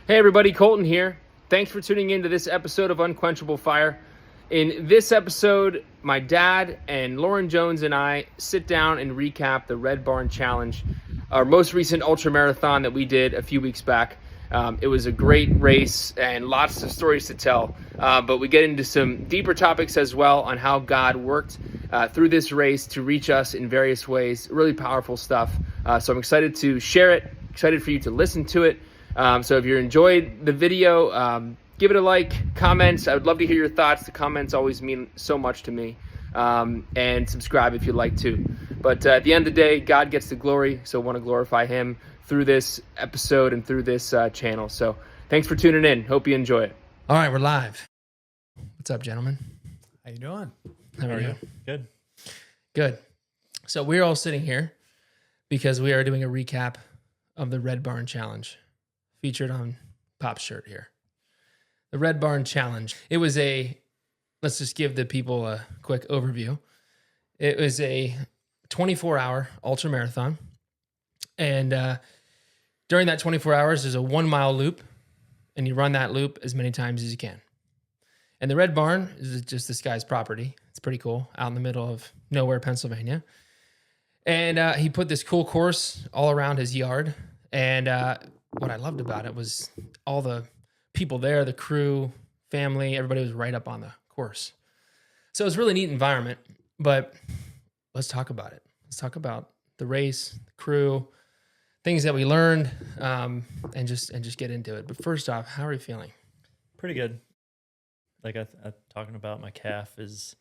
Hey everybody, Colton here. Thanks for tuning in to this episode of Unquenchable Fire. In this episode, my dad and Loren Jones and I sit down and recap the Red Barn Challenge, our most recent ultra marathon that we did a few weeks back. It was a great race and lots of stories to tell, but we get into some deeper topics as well on how God worked through this race to reach us in various ways. Really powerful stuff. So I'm excited to share it, excited for you to listen to it. So if you enjoyed the video, give it a like, comments. I would love to hear your thoughts. The comments always mean so much to me. And subscribe if you'd like to. But at the end of the day, God gets the glory, so I want to glorify him through this episode and through this channel. So thanks for tuning in. Hope you enjoy it. All right, we're live. What's up, gentlemen? How you doing? How are you? Good. Good. So we're all sitting here because we are doing a recap of the Red Barn Challenge featured on Pop's shirt here. The Red Barn Challenge. It was let's just give the people a quick overview. It was a 24-hour ultra marathon. And during that 24 hours, there's a 1 mile loop, and you run that loop as many times as you can. And the Red Barn is just this guy's property. It's pretty cool, out in the middle of nowhere, Pennsylvania. And he put this cool course all around his yard. And what I loved about it was all the people there, the crew, family, everybody was right up on the course. So it was a really neat environment, but let's talk about it. Let's talk about the race, the crew, things that we learned, and just get into it. But first off, how are you feeling? Pretty good. Like I talking about my calf is,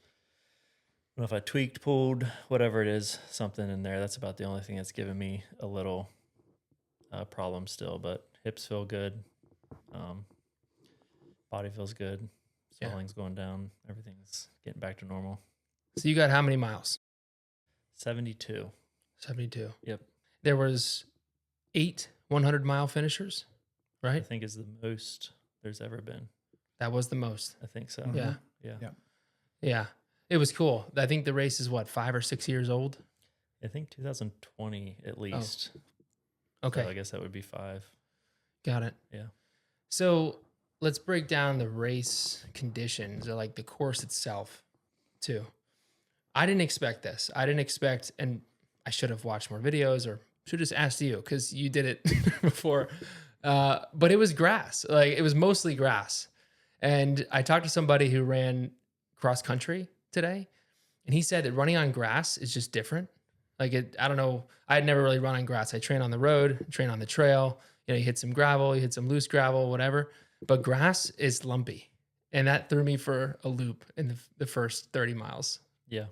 I don't know if I tweaked, pulled, whatever it is, something in there. That's about the only thing that's given me a little problem still, but hips feel good. Body feels good. Swelling's going down. Everything's getting back to normal. So you got how many miles? 72. 72. Yep. There was 8 100-mile finishers, I right? think is the most there's ever been. That was the most. I think so. Yeah. Yeah. Yeah. It was cool. I think the race is 5 or 6 years old? I think 2020 at least. Okay. So I guess that would be 5. Got it. Yeah. So let's break down the race conditions, or like the course itself, too. I didn't expect this. And I should have watched more videos or should have just asked you because you did it before. But it was grass. Like, it was mostly grass. And I talked to somebody who ran cross country today, and he said that running on grass is just different. Like, I don't know. I had never really run on grass. I train on the road, train on the trail. You know, you hit some gravel, you hit some loose gravel, whatever. But grass is lumpy. And that threw me for a loop in the first 30 miles. Yeah.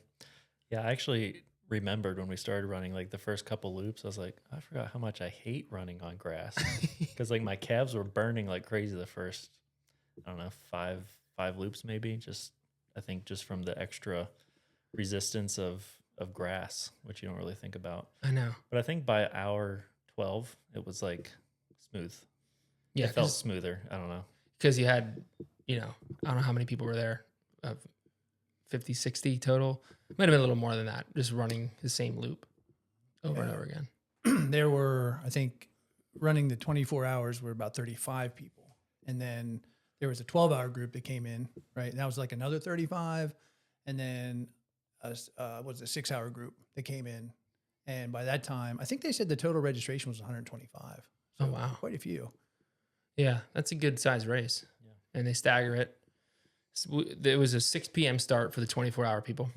Yeah, I actually remembered when we started running, like the first couple loops, I was like, I forgot how much I hate running on grass. Because like my calves were burning like crazy the first, I don't know, five loops maybe. I think just from the extra resistance of grass, which you don't really think about. I know. But I think by hour 12, it was like smooth. Yeah. It felt smoother. I don't know. Because you had, I don't know how many people were there, 50, 60 total. Might have been a little more than that, just running the same loop over and over again. There were, I think, running the 24 hours were about 35 people. And then there was a 12-hour group that came in, right? And that was like another 35. And then was a 6-hour group that came in. And by that time, I think they said the total registration was 125. So Oh, wow. Quite a few. Yeah, that's a good size race. Yeah. And they stagger it. It was a 6 p.m. start for the 24-hour people.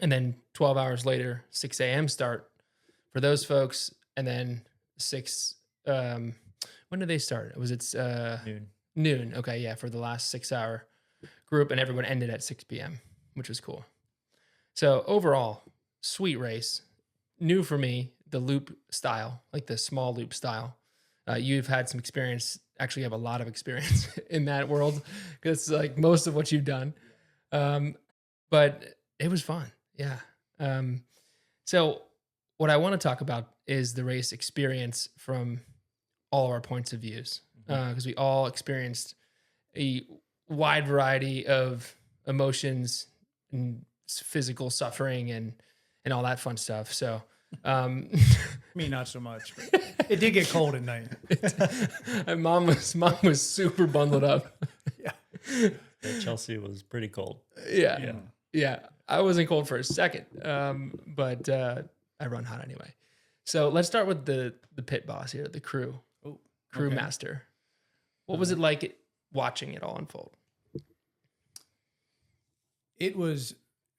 And then 12 hours later, 6 a.m. start for those folks. And then 6, when did they start? Was it noon? Okay, yeah, for the last 6-hour group. And everyone ended at 6 p.m., which was cool. So overall, sweet race. New for me, the loop style, like the small loop style. You've had some experience, actually have a lot of experience in that world because it's like most of what you've done. But it was fun. Yeah. So what I want to talk about is the race experience from all of our points of views, because we all experienced a wide variety of emotions and physical suffering and all that fun stuff. So Me, not so much. But it did get cold at night. And mom was super bundled up. Yeah. Yeah, Chelsea was pretty cold. Yeah. I wasn't cold for a second, but I run hot anyway. So let's start with the pit boss here, the crew Okay. master. What was it like watching it all unfold? It was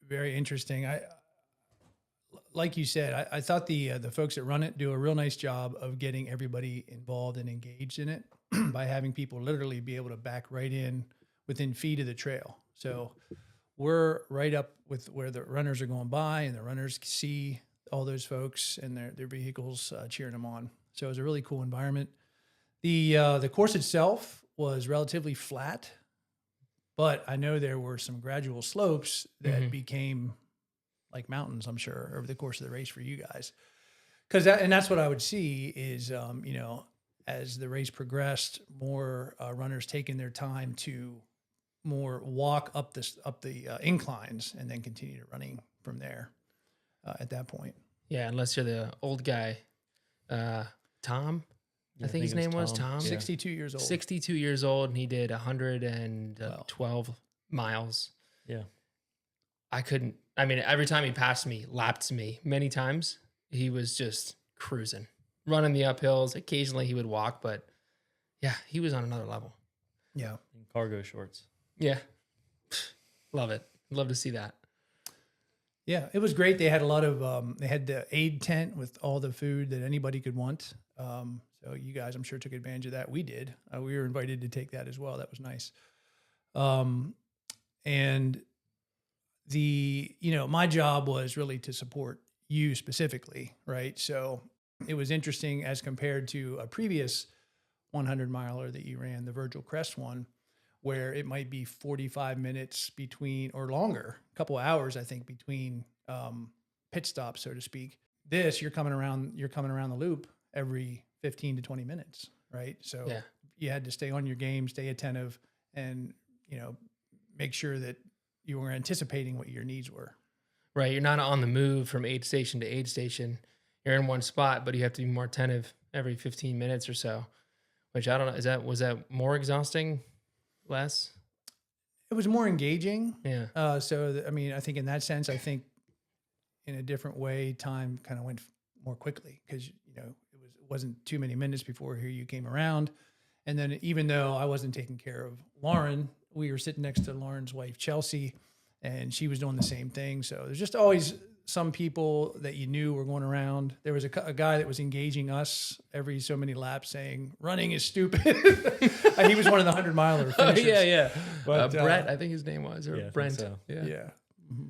very interesting. Like you said, I thought the folks that run it do a real nice job of getting everybody involved and engaged in it by having people literally be able to back right in within feet of the trail. So we're right up with where the runners are going by, and the runners see all those folks and their vehicles cheering them on. So it was a really cool environment. The course itself was relatively flat, but I know there were some gradual slopes that became like mountains, I'm sure, over the course of the race for you guys. And that's what I would see is, as the race progressed, more runners taking their time to more walk up the inclines and then continue running from there at that point. Yeah, unless you're the old guy, Tom. I think his name was Tom. 62 years old. 62 years old, and he did 112 miles. Yeah. Every time he passed me, lapped me many times, he was just cruising, running the uphills. Occasionally he would walk, but yeah, he was on another level. Yeah. In cargo shorts. Yeah. Love it. Love to see that. Yeah, it was great. They had a lot of, they had the aid tent with all the food that anybody could want. So you guys, I'm sure, took advantage of that. We did. We were invited to take that as well. That was nice. And my job was really to support you specifically, right? So it was interesting as compared to a previous 100 miler that you ran, the Virgil Crest one, where it might be 45 minutes between, or longer, a couple of hours, I think, between pit stops, so to speak. This, you're coming around the loop every 15 to 20 minutes, right? So you had to stay on your game, stay attentive, and, make sure that you were anticipating what your needs were. Right. You're not on the move from aid station to aid station. You're in one spot, but you have to be more attentive every 15 minutes or so, which I don't know. Was that more exhausting? Less? It was more engaging. Yeah. I think in that sense, I think in a different way, time kind of went more quickly because, it wasn't too many minutes before here you came around. And then even though I wasn't taking care of Loren, we were sitting next to Loren's wife, Chelsea, and she was doing the same thing. So there's just always some people that you knew were going around. There was a guy that was engaging us every so many laps saying, running is stupid. And he was one of the 100-miler finishers. Yeah. But, Brett, I think his name was, or Brent. So. Yeah. Mm-hmm.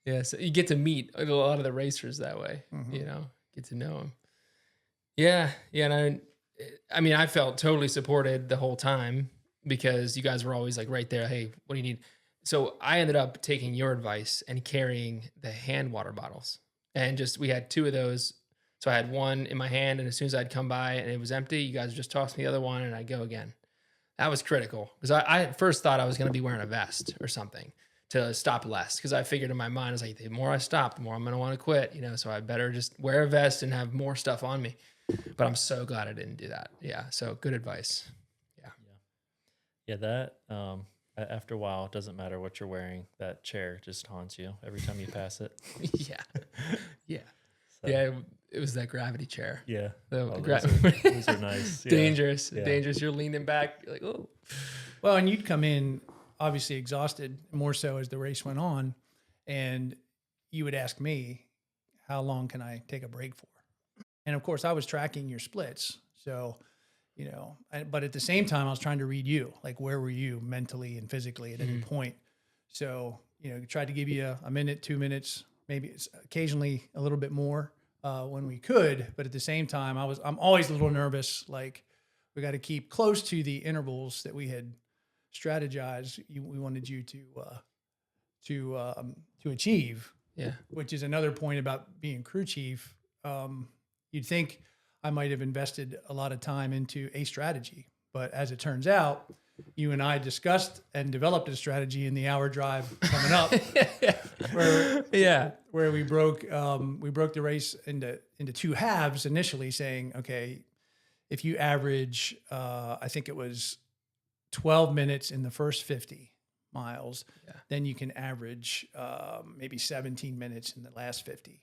Yeah. So you get to meet a lot of the racers that way, get to know them. Yeah. Yeah. And I felt totally supported the whole time because you guys were always like right there. Hey, what do you need? So I ended up taking your advice and carrying the hand water bottles, and we had two of those. So I had one in my hand, and as soon as I'd come by and it was empty, you guys just tossed me the other one and I'd go again. That was critical because I at first thought I was going to be wearing a vest or something to stop less. Cause I figured in my mind, I was like, the more I stop, the more I'm going to want to quit, so I better just wear a vest and have more stuff on me. But I'm so glad I didn't do that. Yeah. So good advice. Yeah. That, after a while, it doesn't matter what you're wearing. That chair just haunts you every time you pass it. Yeah. Yeah. So, Yeah. It was that gravity chair. Yeah. Those are nice. Yeah. Dangerous. Yeah. Dangerous. You're leaning back. You're like, oh. Well, and you'd come in obviously exhausted, more so as the race went on. And you would ask me, how long can I take a break for? And of course, I was tracking your splits. So, but at the same time, I was trying to read you, like, where were you mentally and physically at any point? So, tried to give you a minute, 2 minutes, maybe occasionally a little bit more when we could. But at the same time, I'm always a little nervous. Like, we got to keep close to the intervals that we had strategized. We wanted you to achieve. Yeah. Which is another point about being crew chief. You'd think I might have invested a lot of time into a strategy, but as it turns out, you and I discussed and developed a strategy in the hour drive coming up. Yeah. where we broke the race into two halves initially, saying, okay, if you average, I think it was 12 minutes in the first 50 miles, then you can average maybe 17 minutes in the last 50.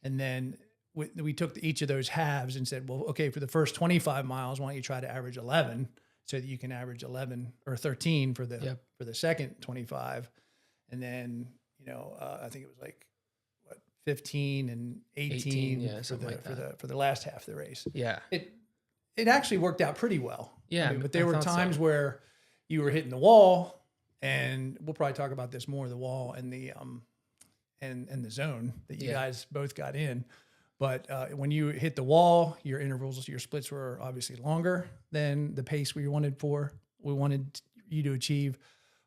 And then we took each of those halves and said, well, okay, for the first 25 miles, why don't you try to average 11 so that you can average 11 or 13 for the second 25. And then, I think it was like 15 and 18 for the last half of the race. Yeah. It actually worked out pretty well. Yeah. But there were times where you were hitting the wall, and we'll probably talk about this more, the wall and the and the zone that you guys both got in. But when you hit the wall, your intervals, your splits were obviously longer than the pace we wanted you to achieve.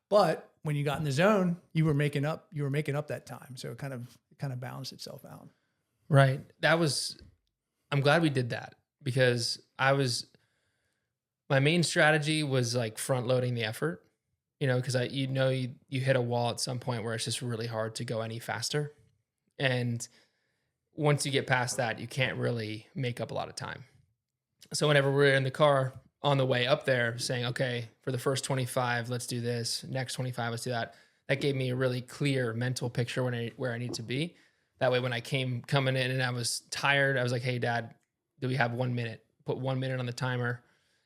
But when you got in the zone, you were making up that time. So it kind of balanced itself out. Right. I'm glad we did that, because my main strategy was like front loading the effort, because you hit a wall at some point where it's just really hard to go any faster. And once you get past that, you can't really make up a lot of time. So whenever we're in the car on the way up there saying, okay, for the first 25, let's do this. Next 25, let's do that. That gave me a really clear mental picture where I need to be. That way, when I coming in and I was tired, I was like, hey, Dad, do we have 1 minute? Put 1 minute on the timer,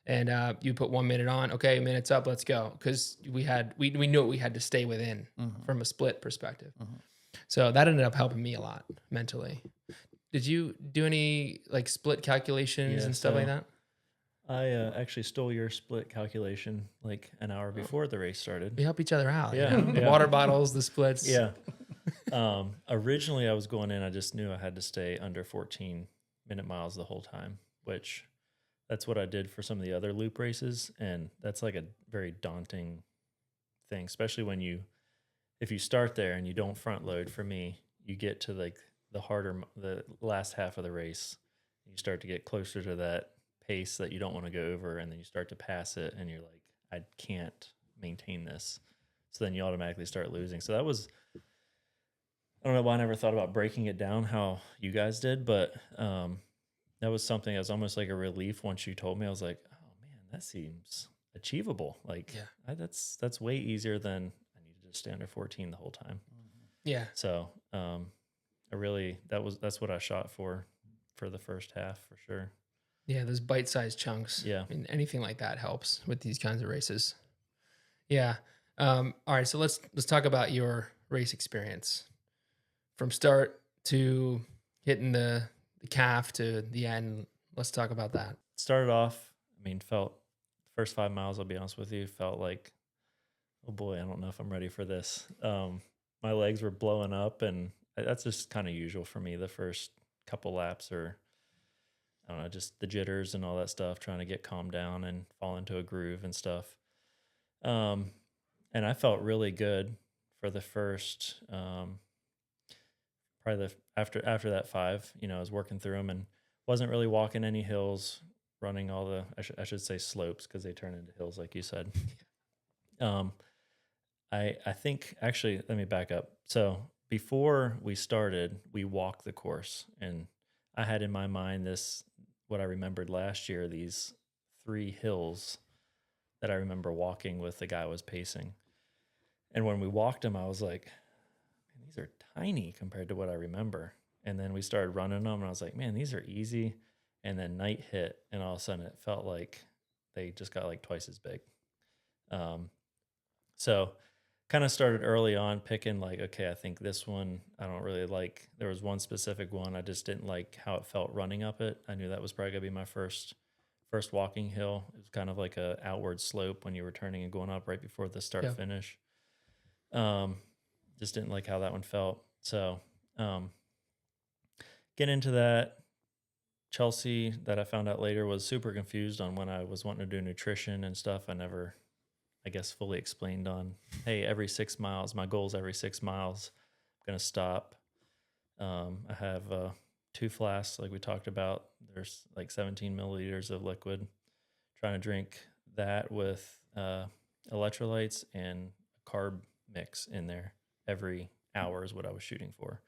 and you put 1 minute on. Okay, minute's up, let's go. Because we knew we had to stay within from a split perspective. So that ended up helping me a lot mentally. Did you do any like split calculations and stuff like that? I actually stole your split calculation like an hour before the race started. We help each other out. Yeah. The water bottles, the splits. Yeah. Originally, I was going in, I just knew I had to stay under 14 minute miles the whole time, which that's what I did for some of the other loop races. And that's like a very daunting thing, especially if you start there and you don't front load. For me, you get to like the last half of the race, you start to get closer to that pace that you don't want to go over, and then you start to pass it and you're like, I can't maintain this. So then you automatically start losing. So that was, I don't know why I never thought about breaking it down how you guys did, but that was something that was almost like a relief once you told me. I was like, oh man, that seems achievable. Like that's way easier than I needed to stay under 14 the whole time. Yeah. So that's what I shot for the first half for sure. Yeah, those bite-sized chunks. Yeah. I mean, anything like that helps with these kinds of races. Yeah. All right, so let's talk about your race experience from start to hitting the calf to the end. Let's talk about that. Started off, felt the first 5 miles, I'll be honest with you, felt like, oh boy, I don't know if I'm ready for this. My legs were blowing up, and that's just kind of usual for me. The first couple laps are, I don't know, just the jitters and all that stuff, trying to get calmed down and fall into a groove and stuff. And I felt really good for the first, probably after that 5, I was working through them and wasn't really walking any hills, running all the, I should say slopes, because they turn into hills, like you said. I think, actually, let me back up. So before we started, we walked the course, and I had in my mind what I remembered last year, these 3 hills that I remember walking with the guy I was pacing. And when we walked them, I was like, man, these are tiny compared to what I remember. And then we started running them, and I was like, man, these are easy. And then night hit, and all of a sudden it felt like they just got like twice as big. So kind of started early on picking like, okay, I think this one I don't really like. There was one specific one I just didn't like how it felt running up it. I knew that was probably gonna be my first walking hill. It was kind of like a outward slope when you were turning and going up right before the start finish. Just didn't like how that one felt. So get into that. Chelsea, that I found out later, was super confused on when I was wanting to do nutrition and stuff. I never, I guess, fully explained on, hey, every 6 miles, my goal is every 6 miles, I'm going to stop. I have 2 flasks, like we talked about. There's like 17 milliliters of liquid. Trying to drink that with electrolytes and a carb mix in there every hour is what I was shooting for.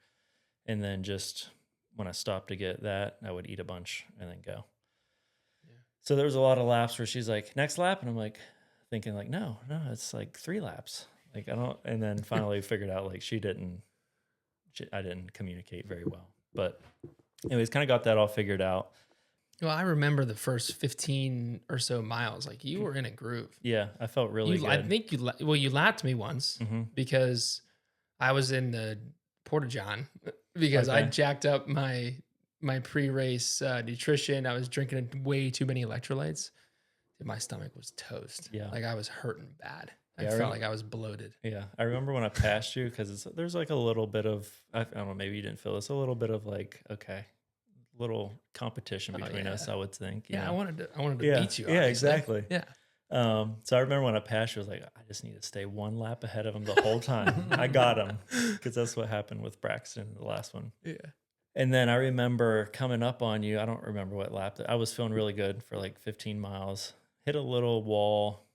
And then just when I stopped to get that, I would eat a bunch and then go. Yeah. So there was a lot of laps where she's like, next lap. And I'm like thinking like, no, it's like 3 laps. Like I don't, and then finally figured out like I didn't communicate very well. But anyways, kind of got that all figured out. Well, I remember the first 15 or so miles. Like you were in a groove. Yeah, I felt really good. I think you lapped me once Mhm. because I was in the Porta John because I Okay. jacked up my pre-race nutrition. I was drinking way too many electrolytes. My stomach was toast. Yeah. Like I was hurting bad. I Yeah, I felt rem- like I was bloated. Yeah, I remember when I passed you because there's like a little bit of I don't know, maybe you didn't feel this, a little bit of like little competition between us. I would think. you Yeah, know? I wanted to Yeah, beat you. yeah, Obviously. exactly. Yeah. So I remember when I passed you, I was like, I just need to stay 1 lap ahead of him the whole time. I got him because that's what happened with Braxton in the last one. Yeah. And then I remember coming up on you. I don't remember what lap. I was feeling really good for like 15 miles. Hit a little wall.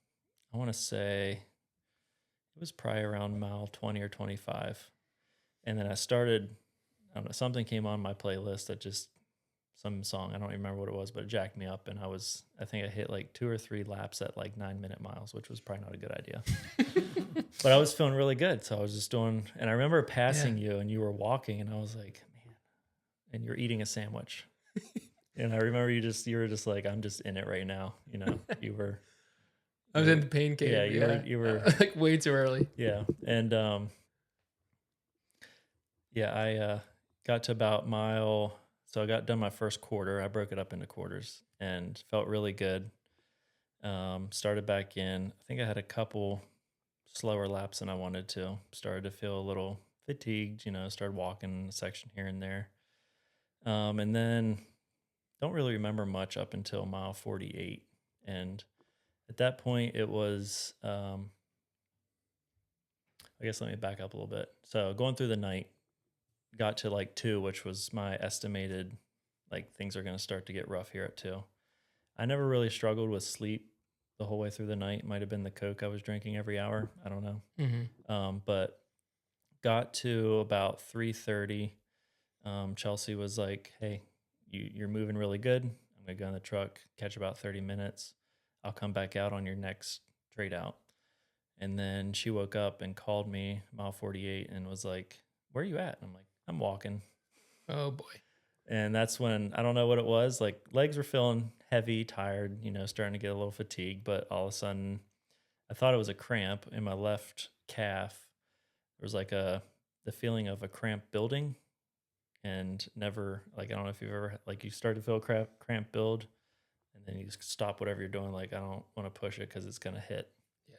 I want to say it was probably around mile 20 or 25. And then I started, I don't know, something came on my playlist that just, some song, I don't remember what it was, but it jacked me up. And I think I hit like 2 or 3 laps at like 9-minute miles, which was probably not a good idea. But I was feeling really good. So I was just doing, and I remember passing you and you were walking and I was like, man, and you're eating a sandwich. And I remember you were just like, I'm just in it right now. You know, I was in the pain cave. Yeah, you were like way too early. Yeah. And I got to about mile. So I got done my first quarter. I broke it up into quarters and felt really good. Started back in. I think I had a couple slower laps than I wanted to. Started to feel a little fatigued, started walking a section here and there. And then don't really remember much up until mile 48. And at that point it was, I guess let me back up a little bit. So going through the night, got to like 2, which was my estimated, like things are going to start to get rough here at 2. I never really struggled with sleep the whole way through the night. Might have been the Coke I was drinking every hour. I don't know. Mm-hmm. But got to about 3:30. Chelsea was like, hey, you're moving really good. I'm going to go in the truck, catch about 30 minutes. I'll come back out on your next trade out. And then she woke up and called me mile 48 and was like, where are you at? And I'm like, I'm walking. Oh boy. And that's when, I don't know what it was, like legs were feeling heavy, tired, starting to get a little fatigued, but all of a sudden I thought it was a cramp in my left calf. There was like the feeling of a cramp building and never, like, I don't know if you've ever, like you start to feel cramp build and then you just stop whatever you're doing. Like, I don't want to push it because it's going to hit. Yeah.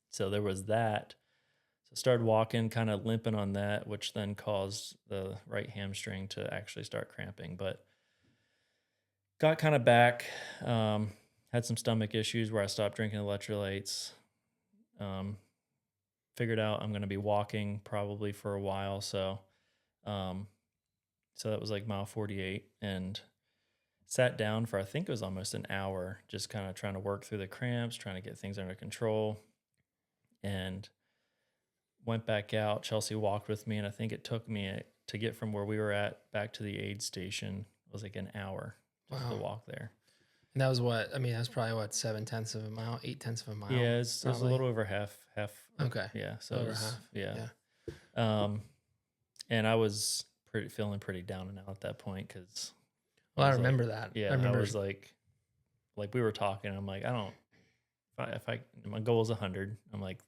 So there was that. So started walking, kind of limping on that, which then caused the right hamstring to actually start cramping. But got kind of back, had some stomach issues where I stopped drinking electrolytes. Figured out I'm going to be walking probably for a while. So that was like mile 48 and sat down for, I think it was almost an hour, just kind of trying to work through the cramps, trying to get things under control. And went back out. Chelsea walked with me, and I think it took me to get from where we were at back to the aid station. It was like an hour just to walk there. And that was what? I mean, that was probably what, 7/10 of a mile, 8/10 of a mile. Yeah, it was a little over half. Okay. Yeah, so over it was, half. Yeah. And I was feeling pretty down and out at that point because. Well, I remember that. Yeah, I remember. I was like we were talking. I'm like, my goal is 100. I'm like,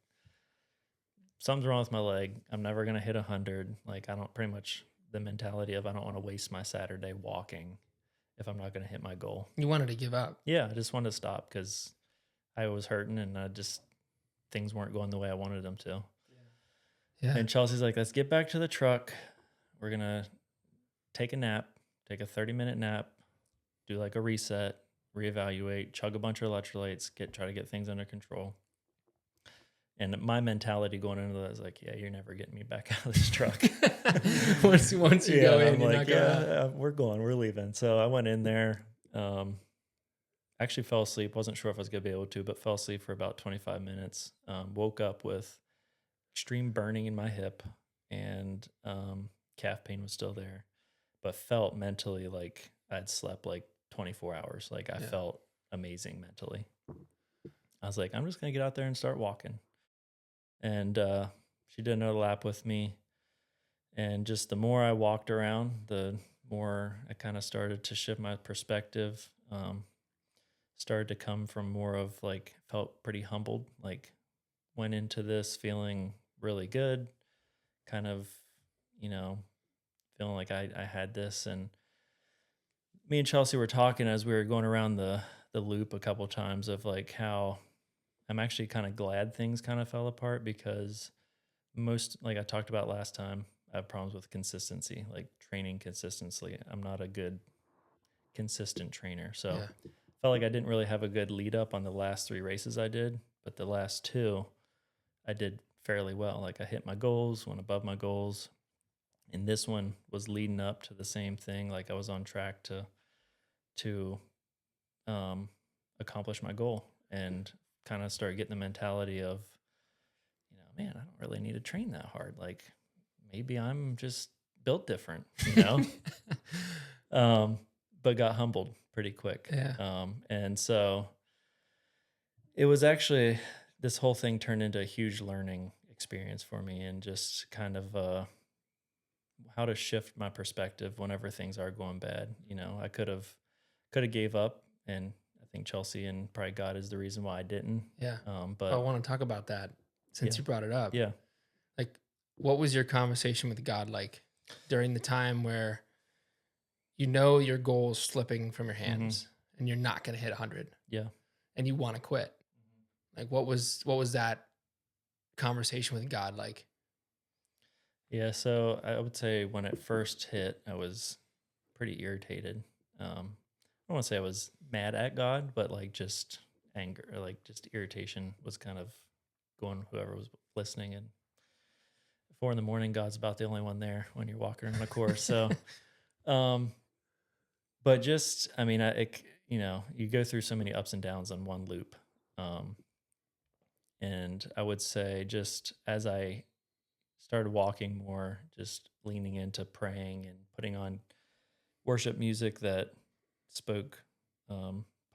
something's wrong with my leg. I'm never going to hit 100. Like, I don't, pretty much the mentality of I don't want to waste my Saturday walking if I'm not going to hit my goal. You wanted to give up. Yeah, I just wanted to stop because I was hurting and things weren't going the way I wanted them to. Yeah. And Chelsea's like, let's get back to the truck. We're going to take a nap, take a 30-minute nap, do like a reset, reevaluate, chug a bunch of electrolytes, try to get things under control. And my mentality going into that is like, yeah, you're never getting me back out of this truck. once you go in, I'm you're like, not going we're leaving. So I went in there, actually fell asleep. Wasn't sure if I was going to be able to, but fell asleep for about 25 minutes. Woke up with extreme burning in my hip and and calf pain was still there, but felt mentally like I'd slept like 24 hours. Like I felt amazing mentally. I was like, I'm just going to get out there and start walking. And she did another lap with me. And just the more I walked around, the more I kind of started to shift my perspective. Started to come from more of like, felt pretty humbled, like went into this feeling really good, kind of, you know, feeling like I had this. And me and Chelsea were talking as we were going around the loop a couple times of like how I'm actually kind of glad things kind of fell apart, because most, like I talked about last time, I have problems with consistency, like training consistently. I'm not a good consistent trainer. So felt like I didn't really have a good lead up on the last 3 races I did, but the last 2 I did fairly well. Like I hit my goals, went above my goals. And this one was leading up to the same thing. Like I was on track to accomplish my goal, and kind of start getting the mentality of, you know, man, I don't really need to train that hard. Like maybe I'm just built different, you know? But got humbled pretty quick. Yeah. And so it was actually, this whole thing turned into a huge learning experience for me, and just kind of how to shift my perspective whenever things are going bad. You know, I could have gave up, and I think Chelsea and probably God is the reason why I didn't. Yeah. But I want to talk about that since you brought it up. Yeah. Like, what was your conversation with God like during the time where you know your goal is slipping from your hands and you're not going to hit 100? Yeah. And you want to quit. Like, what was that conversation with God like? Yeah, so I would say when it first hit, I was pretty irritated. I don't want to say I was mad at God, but like just anger, or like just irritation was kind of going whoever was listening. And 4 a.m, God's about the only one there when you're walking on a course. So, but just, I mean, you know, you go through so many ups and downs on one loop. And I would say just as I started walking more, just leaning into praying and putting on worship music that spoke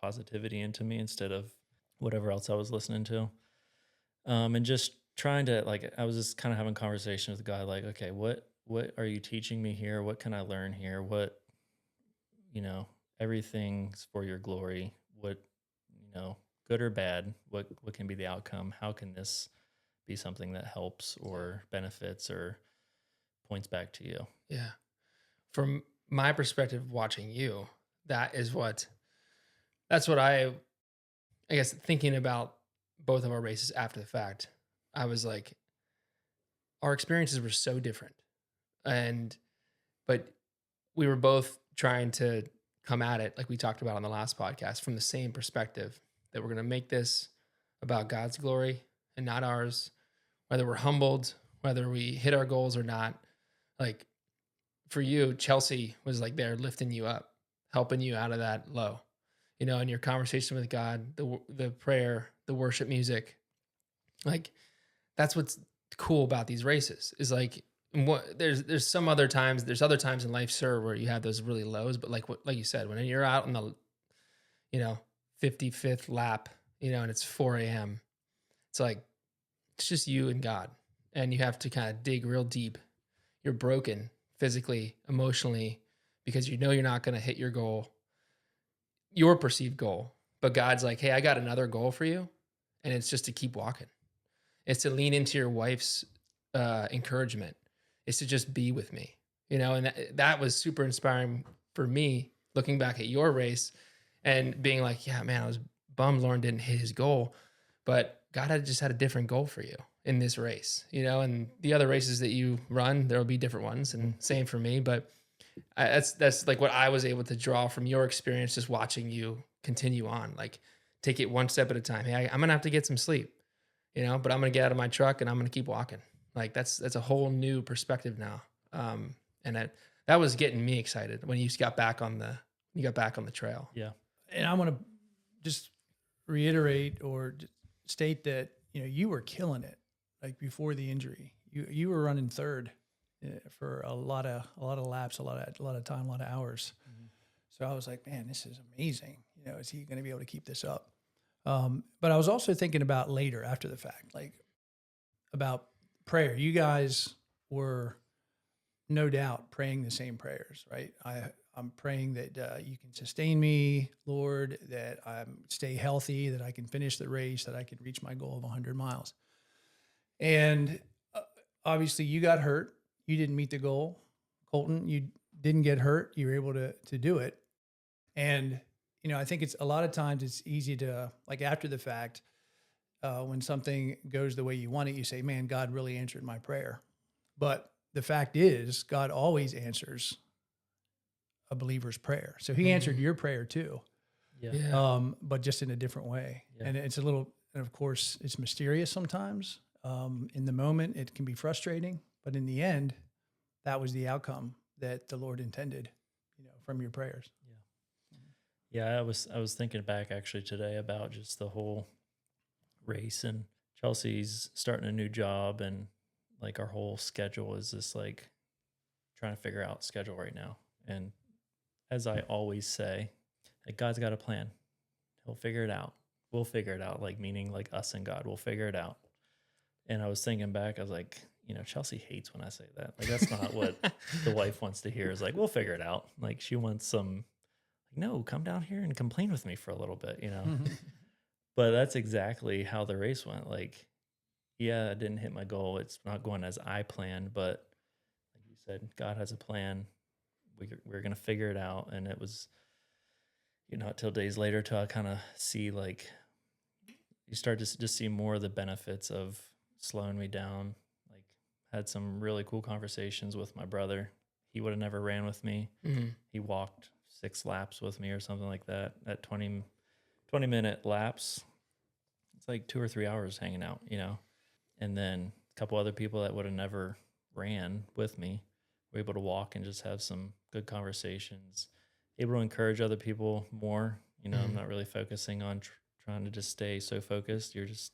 positivity into me instead of whatever else I was listening to. And just trying to, like, I was just kind of having conversation with God, like, okay, what are you teaching me here? What can I learn here? What, you know, everything's for your glory. What, you know, good or bad, what can be the outcome? How can this be something that helps or benefits or points back to you? Yeah. From my perspective, watching you, that's what I guess, thinking about both of our races after the fact, I was like, our experiences were so different. But we were both trying to come at it, like we talked about on the last podcast, from the same perspective, that we're going to make this about God's glory and not ours, whether we're humbled, whether we hit our goals or not. Like, for you, Chelsea was like there lifting you up, helping you out of that low, you know, in your conversation with God, the prayer, the worship music. Like, that's what's cool about these races, is like, there's some other times, there's other times in life, sure, where you have those really lows, but like you said, when you're out on the, you know, 55th lap, you know, and it's 4 a.m., it's like, it's just you and God, and you have to kind of dig real deep. You're broken physically, emotionally, because you know you're not going to hit your goal, your perceived goal. But God's like, hey, I got another goal for you. And it's just to keep walking. It's to lean into your wife's encouragement. It's to just be with me, you know? And that was super inspiring for me, looking back at your race and being like, yeah, man, I was bummed Loren didn't hit his goal, but God had just had a different goal for you in this race, you know? And the other races that you run, there'll be different ones, and same for me. But that's like what I was able to draw from your experience, just watching you continue on, like, take it one step at a time. Hey, I'm going to have to get some sleep, you know, but I'm going to get out of my truck and I'm going to keep walking. Like, that's a whole new perspective now. And that was getting me excited when you got back on the trail. Yeah. And I want to just reiterate or state that, you know, you were killing it, like, before the injury. You were running third for a lot of laps, a lot of time, a lot of hours. So I was like, man, this is amazing. You know, is he going to be able to keep this up? But I was also thinking about later, after the fact, like about prayer. You guys were no doubt praying the same prayers, right? I'm praying that you can sustain me, Lord, that I stay healthy, that I can finish the race, that I can reach my goal of 100 miles. And obviously you got hurt. You didn't meet the goal. Colton, you didn't get hurt. You were able to do it. And, you know, I think it's a lot of times it's easy to, like after the fact, when something goes the way you want it, you say, man, God really answered my prayer. But the fact is, God always answers a believer's prayer. So he answered your prayer too, but just in a different way. Yeah. And it's a little, and of course, it's mysterious sometimes. In the moment, it can be frustrating, but in the end, that was the outcome that the Lord intended, you know, from your prayers. Yeah, I was thinking back actually today about just the whole race, and Chelsea's starting a new job, and like our whole schedule is just like trying to figure out schedule right now. And as I always say, like God's got a plan. He'll figure it out. We'll figure it out. Like meaning like us and God will figure it out. And I was thinking back, I was like, you know, Chelsea hates when I say that. Like that's not what the wife wants to hear. Is like, we'll figure it out. Like she wants some, like, no, come down here and complain with me for a little bit, you know. But that's exactly how the race went. Like, yeah, I didn't hit my goal. It's not going as I planned, but like you said, God has a plan. We're going to figure it out. And it was, you know, till days later till I kind of see like, you start to just see more of the benefits of slowing me down. Like had some really cool conversations with my brother. He would have never ran with me. He walked 6 laps with me or something like that at 20-minute laps. It's like 2 or 3 hours hanging out, you know. And then a couple other people that would have never ran with me were able to walk and just have some good conversations, able to encourage other people more. You know, I'm not really focusing on trying to just stay so focused. You're just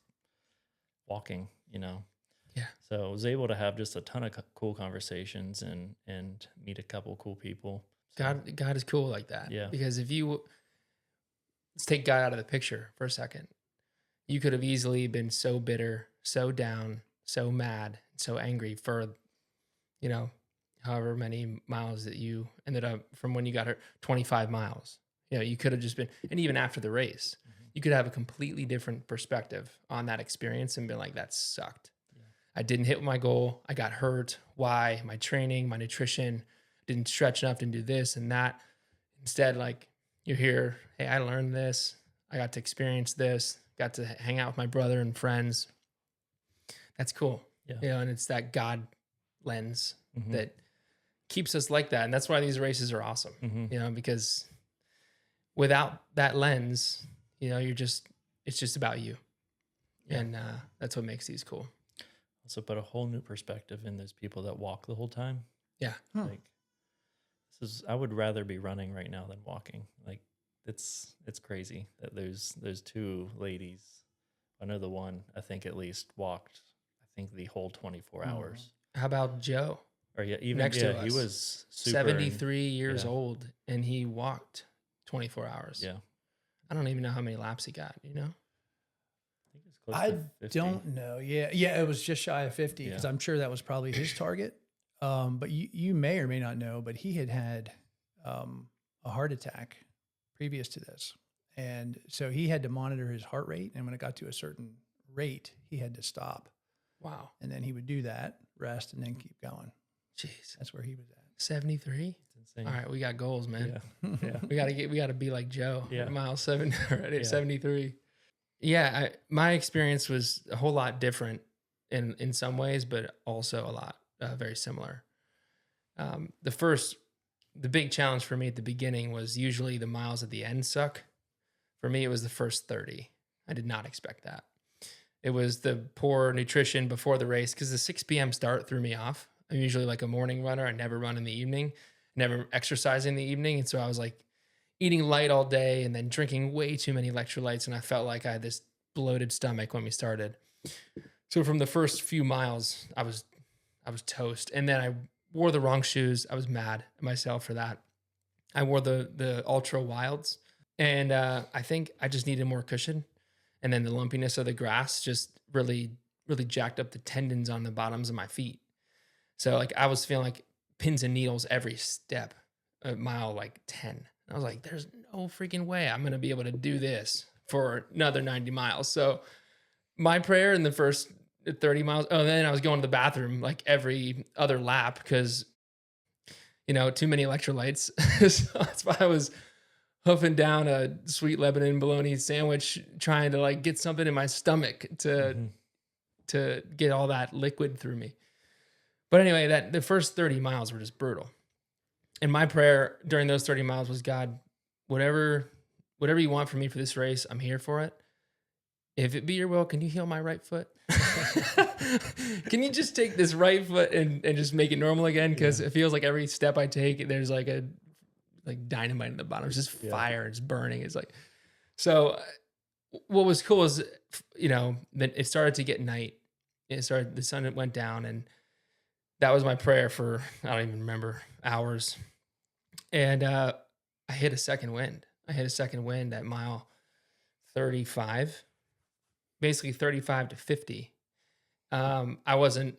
walking, you know. Yeah. So I was able to have just a ton of cool conversations and meet a couple cool people. So, God is cool like that. Yeah. Because if you, let's take God out of the picture for a second. You could have easily been so bitter, so down, so mad, so angry for, you know, however many miles that you ended up from when you got hurt, 25 miles. You know, you could have just been, and even after the race, you could have a completely different perspective on that experience and been like, that sucked. Yeah. I didn't hit my goal. I got hurt. Why? My training, my nutrition, didn't stretch enough, didn't do this and that. Instead, like you're here, hey, I learned this. I got to experience this, got to hang out with my brother and friends. That's cool. Yeah. You know, and it's that God lens that keeps us like that. And that's why these races are awesome, you know, because without that lens, you know, it's just about you. Yeah. And that's what makes these cool. Also put a whole new perspective in those people that walk the whole time. Yeah. Like I would rather be running right now than walking. Like it's crazy that those 2 ladies, I know the one, I think at least walked, I think the whole 24 hours. How about Joe? Or yeah, even next to us. He was super 73 years old and he walked 24 hours. Yeah. I don't even know how many laps he got, you know? I think it's close I to 50. don't know. Yeah, it was just shy of 50 because I'm sure that was probably his target. But you may or may not know, but he had a heart attack previous to this. And so he had to monitor his heart rate. And when it got to a certain rate, he had to stop. Wow. And then he would do that, rest, and then keep going. Jeez. That's where he was at. 73? It's insane. All right, we got goals, man. Yeah. We got to be like Joe. Yeah. Mile 7 already, 73. Yeah, my experience was a whole lot different in some ways, but also a lot very similar. The big challenge for me at the beginning was usually the miles at the end suck. For me, it was the first 30. I did not expect that. It was the poor nutrition before the race because the 6 p.m. start threw me off. I'm usually like a morning runner. I never run in the evening, never exercise in the evening. And so I was like eating light all day and then drinking way too many electrolytes. And I felt like I had this bloated stomach when we started. So from the first few miles, I was toast. And then I wore the wrong shoes. I was mad at myself for that. I wore the Ultra Wilds, and I think I just needed more cushion. And then the lumpiness of the grass just really, really jacked up the tendons on the bottoms of my feet. So like I was feeling like pins and needles every step at mile like 10. I was like, there's no freaking way I'm going to be able to do this for another 90 miles. So my prayer in the first 30 miles, oh, then I was going to the bathroom like every other lap because, too many electrolytes. So that's why I was huffing down a sweet Lebanon bologna sandwich, trying to like get something in my stomach to get all that liquid through me. But anyway, the first 30 miles were just brutal. And my prayer during those 30 miles was, God, whatever you want from me for this race, I'm here for it. If it be your will, can you heal my right foot? Can you just take this right foot and just make it normal again? Because it feels like every step I take, there's like dynamite in the bottom. It's just fire. It's burning. It's like, so what was cool is, then it started to get night. The sun went down, and that was my prayer for, I don't even remember, hours. And I hit a second wind. At mile 35, basically 35 to 50. I wasn't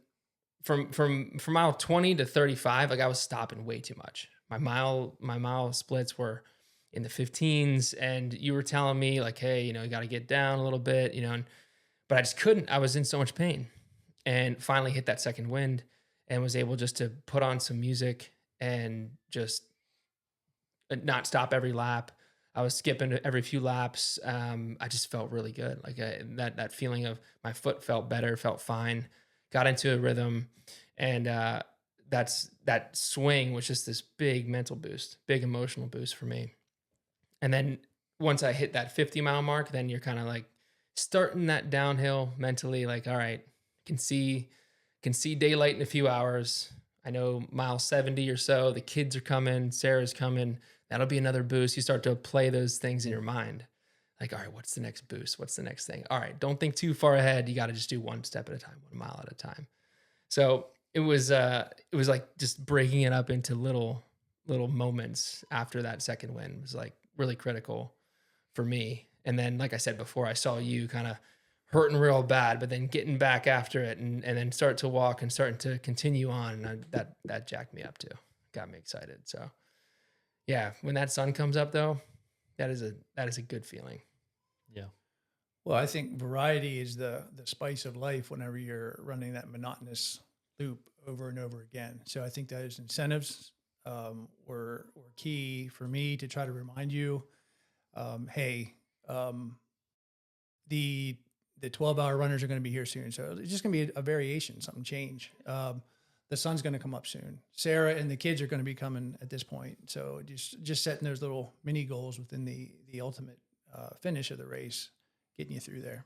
from mile 20 to 35. Like I was stopping way too much. My mile splits were in the 15s, and you were telling me like, hey, you got to get down a little bit, but I just couldn't. I was in so much pain, and finally hit that second wind and was able just to put on some music and just not stop every lap. I was skipping every few laps. I just felt really good. Like that feeling of my foot felt better, felt fine, got into a rhythm. And that swing was just this big mental boost, big emotional boost for me. And then once I hit that 50-mile mark, then you're kind of like starting that downhill mentally, like, all right, can see daylight in a few hours. I know mile 70 or so, the kids are coming, Sarah's coming. That'll be another boost. You start to play those things in your mind. Like, all right, what's the next boost? What's the next thing? All right, don't think too far ahead. You got to just do one step at a time, 1 mile at a time. So it was like just breaking it up into little moments after that second win was like really critical for me. And then, like I said before, I saw you kind of hurting real bad, but then getting back after it and then start to walk and starting to continue on. And that jacked me up too. Got me excited. So yeah, when that sun comes up though, that is a good feeling. Yeah. Well, I think variety is the spice of life whenever you're running that monotonous loop over and over again. So I think those incentives were key for me to try to remind you, hey, the 12-hour runners are going to be here soon. So it's just going to be a variation, something change. The sun's going to come up soon. Sarah and the kids are going to be coming at this point. So just setting those little mini goals within the ultimate finish of the race, getting you through there.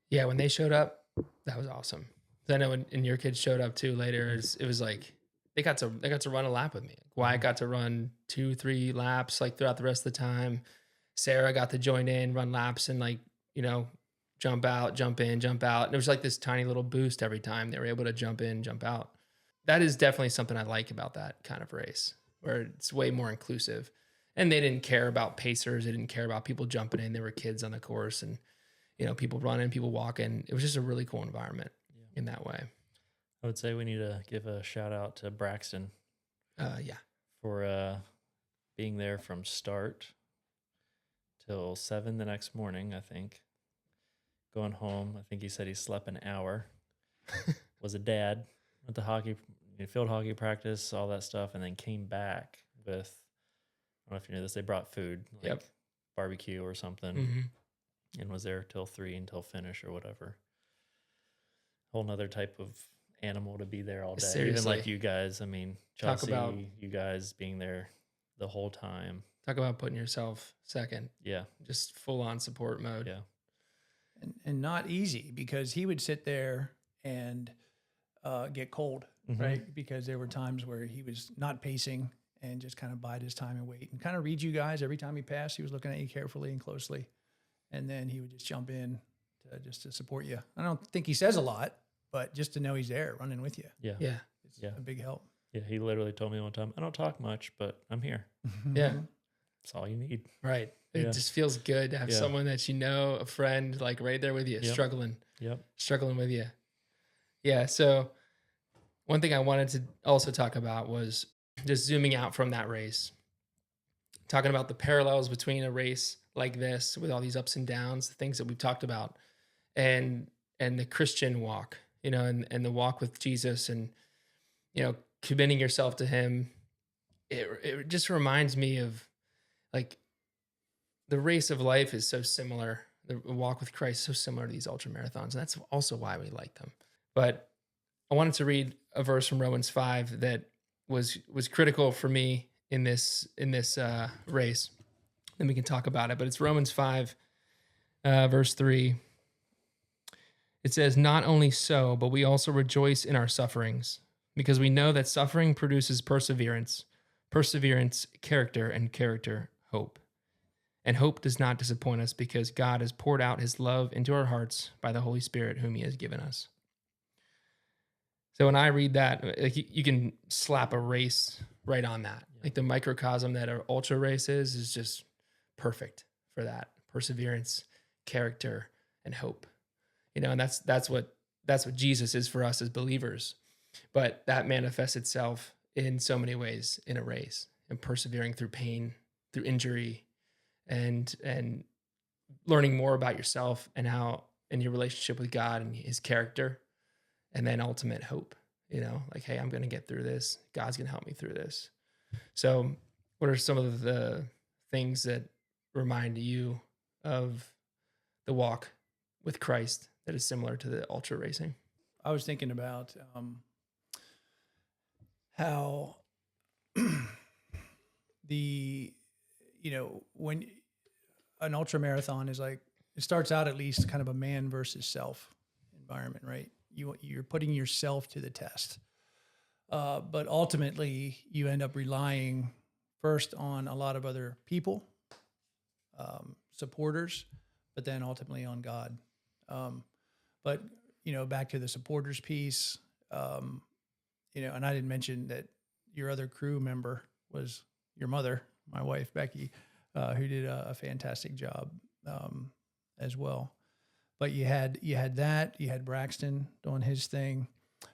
Yeah, when they showed up, that was awesome. I know when your kids showed up too later, it was like they got to run a lap with me. Wyatt got to run 2-3 laps like throughout the rest of the time. Sarah got to join in, run laps, and like, jump out, jump in, jump out. And it was like this tiny little boost every time they were able to jump in, jump out. That is definitely something I like about that kind of race, where it's way more inclusive. And they didn't care about pacers. They didn't care about people jumping in. There were kids on the course and, people running, people walking. It was just a really cool environment in that way. I would say we need to give a shout out to Braxton. For being there from start till 7 the next morning, I think. Going home, I think he said he slept an hour. Was a dad. Went to field hockey practice, all that stuff, and then came back with, I don't know if you know this, they brought food, like barbecue or something, and was there till 3 until finish or whatever. Whole nother type of animal to be there all day. Seriously. Even like you guys, I mean, Chelsea, Talk about, you guys being there the whole time. Talk about putting yourself second. Yeah. Just full on support mode. Yeah. And not easy, because he would sit there and get cold, right? Because there were times where he was not pacing and just kind of bide his time and wait and kind of read you guys. Every time he passed, he was looking at you carefully and closely. And then he would just jump in to support you. I don't think he says a lot, but just to know he's there running with you. Yeah. Yeah. it's Yeah. a big help. Yeah, he literally told me one time, I don't talk much, but I'm here. Yeah. That's all you need. Right. Yeah. It just feels good to have Yeah. someone that you know, a friend, like right there with you, Yep. struggling with you. Yeah. So one thing I wanted to also talk about was just zooming out from that race, talking about the parallels between a race like this with all these ups and downs, the things that we've talked about, and the Christian walk, and the walk with Jesus, and committing yourself to him. It just reminds me of, like, the race of life is so similar. The walk with Christ is so similar to these ultra marathons, and that's also why we like them. But I wanted to read a verse from Romans 5 that was critical for me in this race. Then we can talk about it. But it's Romans 5, verse 3. It says, "Not only so, but we also rejoice in our sufferings, because we know that suffering produces perseverance, perseverance, character, and character, hope. And hope does not disappoint us, because God has poured out his love into our hearts by the Holy Spirit whom he has given us." So when I read that, like, you can slap a race right on that. Yeah. Like, the microcosm that an ultra race is just perfect for that. Perseverance, character, and hope. And that's what Jesus is for us as believers. But that manifests itself in so many ways in a race, and persevering through pain, through injury, and learning more about yourself and how, in your relationship with God and his character, and then ultimate hope, like, hey, I'm going to get through this. God's going to help me through this. So what are some of the things that remind you of the walk with Christ that is similar to the ultra racing? I was thinking about how when an ultra marathon is, like, it starts out at least kind of a man versus self environment, right? You're putting yourself to the test. But ultimately you end up relying first on a lot of other people, supporters, but then ultimately on God. But back to the supporters piece, and I didn't mention that your other crew member was your mother, my wife, Becky, who did a fantastic job as well. But you had that, you had Braxton doing his thing.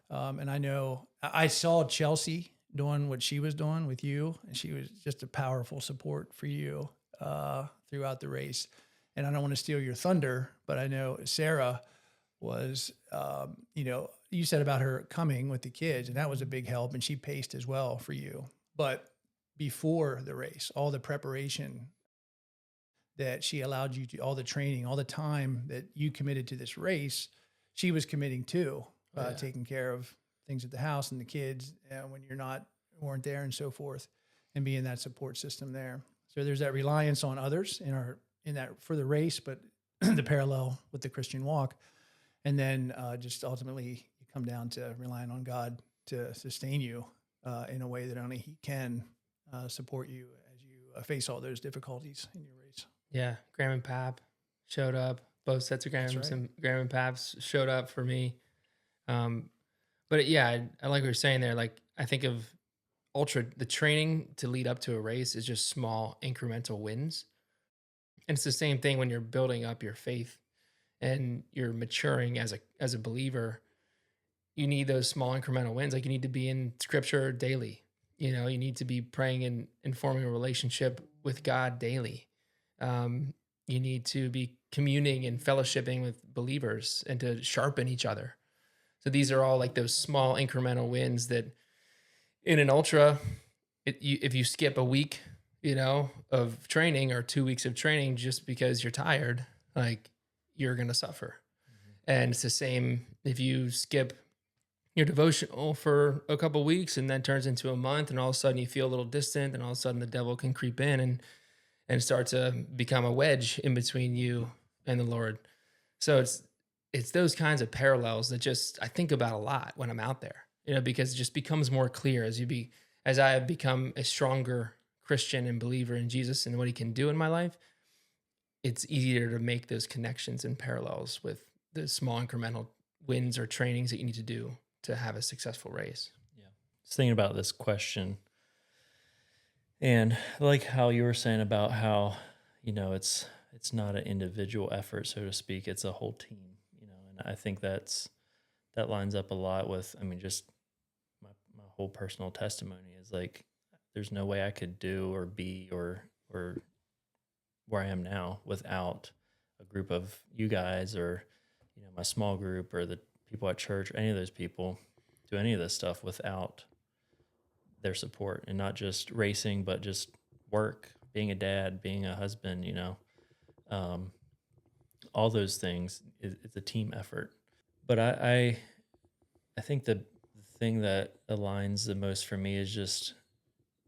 And I know I saw Chelsea doing what she was doing with you, and she was just a powerful support for you throughout the race. And I don't want to steal your thunder, but I know Sarah was, you said about her coming with the kids, and that was a big help, and she paced as well for you. But before the race, all the preparation that she allowed you to, all the training, all the time that you committed to this race, she was committing to, taking care of things at the house and the kids when weren't there and so forth, and being that support system there. So there's that reliance on others in that for the race, but the parallel with the Christian walk. And then just ultimately you come down to relying on God to sustain you in a way that only he can support you as you face all those difficulties in your race. Yeah. Graham and Pap showed up. Both sets of Graham and Paps showed up for me. But yeah, I like what you're saying there. Like, I think of the training to lead up to a race is just small incremental wins. And it's the same thing when you're building up your faith and you're maturing as a believer. You need those small incremental wins. Like, you need to be in scripture daily. You need to be praying and forming a relationship with God daily. You need to be communing and fellowshipping with believers and to sharpen each other. So these are all like those small incremental wins that in an ultra, if you skip a week, of training or 2 weeks of training just because you're tired, like, you're going to suffer. Mm-hmm. And it's the same if you skip your devotional for a couple of weeks and then turns into a month, and all of a sudden you feel a little distant, and all of a sudden the devil can creep in and start to become a wedge in between you and the Lord. So it's those kinds of parallels that just I think about a lot when I'm out there, because it just becomes more clear as I have become a stronger Christian and believer in Jesus and what he can do in my life. It's easier to make those connections and parallels with the small incremental wins or trainings that you need to do to have a successful race. Yeah. was thinking about this question, and I like how you were saying about how, it's not an individual effort, so to speak. It's a whole team, and I think that lines up a lot with, just my whole personal testimony is like, there's no way I could do or be or where I am now without a group of you guys, or my small group, or the people at church, any of those people do any of this stuff without their support, and not just racing, but just work, being a dad, being a husband, all those things. It's a team effort. But I think the thing that aligns the most for me is just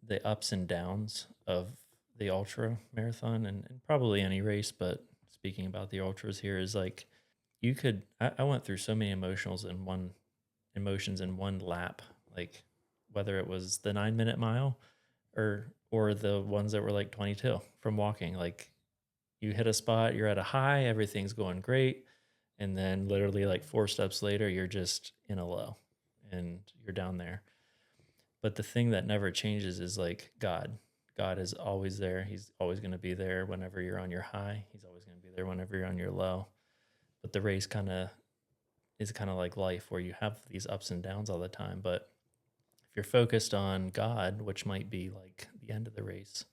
the ups and downs of the ultra marathon, and probably any race, but speaking about the ultras here, is like, I went through so many emotions in one lap, like whether it was the 9-minute mile or the ones that were like 22 from walking. Like, you hit a spot, you're at a high, everything's going great, and then literally like 4 steps later, you're just in a low and you're down there. But the thing that never changes is like God. God is always there. He's always going to be there whenever you're on your high. He's always going to be there whenever you're on your low. But the race is kind of like life, where you have these ups and downs all the time. But if you're focused on God, which might be like the end of the race,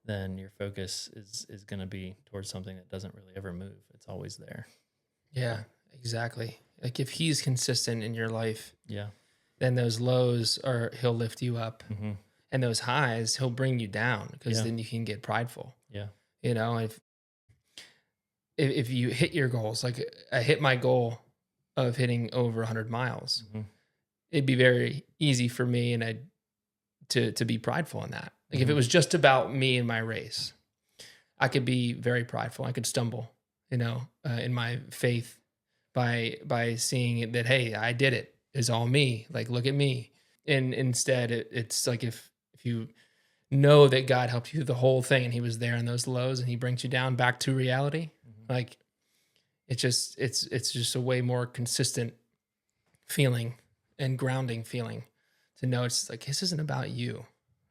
then your focus is going to be towards something that doesn't really ever move. It's always there. Yeah, exactly. Like, if he's consistent in your life, Yeah. then those lows he'll lift you up, Mm-hmm. and those highs, he'll bring you down, because then you can get prideful. Yeah. If you hit your goals, like I hit my goal of hitting over 100 miles, Mm-hmm. it'd be very easy for me to be prideful in that. Like, if it Mhm. was just about me and my race, I could be very prideful. I could stumble, in my faith by seeing that, hey, I did it. It's all me. Like, look at me. And instead, it's like, if you know that God helped you through the whole thing, and he was there in those lows, and he brings you down back to reality, Mhm. like, it's just a way more consistent feeling and grounding feeling to know it's like, this isn't about you.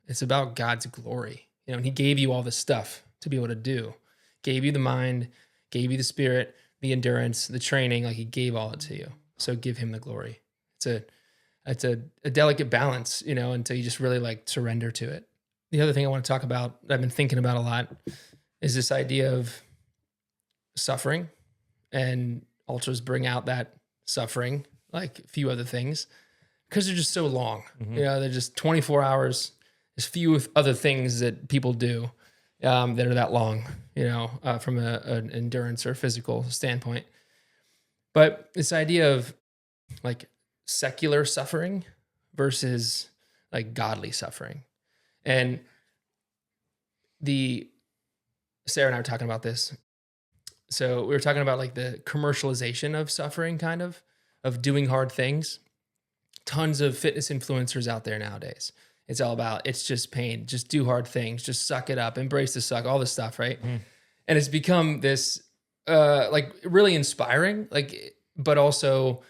It's about God's glory. And he gave you all this stuff to be able to do. Gave you the mind, gave you the spirit, the endurance, the training. Like, he gave all it to you. So give him the glory. It's a delicate balance, until you just really like surrender to it. The other thing I want to talk about, that I've been thinking about a lot, is this idea of suffering, and ultras bring out that suffering, like a few other things, because they're just so long. Mhm. They're just 24 hours. There's few other things that people do that are that long, from an endurance or physical standpoint. But this idea of like secular suffering versus like godly suffering. And Sarah and I were talking about this. So we were talking about like the commercialization of suffering, kind of doing hard things. Tons of fitness influencers out there nowadays. It's all about, it's just pain, just do hard things, just suck it up, embrace the suck, all this stuff, right? Mhm. And it's become this like really inspiring, like, but also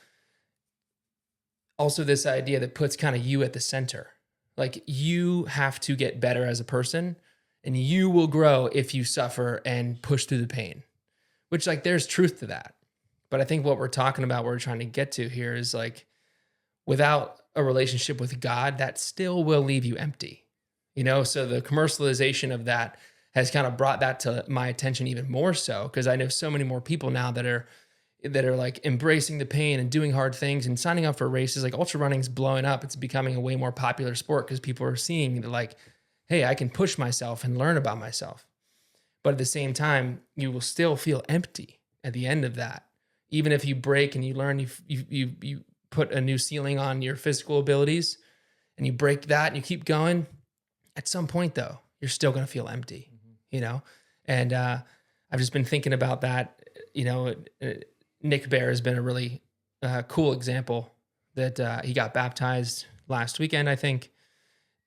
this idea that puts kind of you at the center. Like, you have to get better as a person, and you will grow if you suffer and push through the pain, which, like, there's truth to that. But I think what we're talking about, what we're trying to get to here, is like, without a relationship with God, that still will leave you empty. So the commercialization of that has kind of brought that to my attention even more so, because I know so many more people now that are like embracing the pain and doing hard things and signing up for races. Like, ultra running's blowing up. It's becoming a way more popular sport because people are seeing that, like, hey, I can push myself and learn about myself. But at the same time, you will still feel empty at the end of that. Even if you break and you learn, you put a new ceiling on your physical abilities, and you break that and you keep going, at some point though, you're still going to feel empty, And I've just been thinking about that. Nick Bear has been a really cool example that he got baptized last weekend, I think.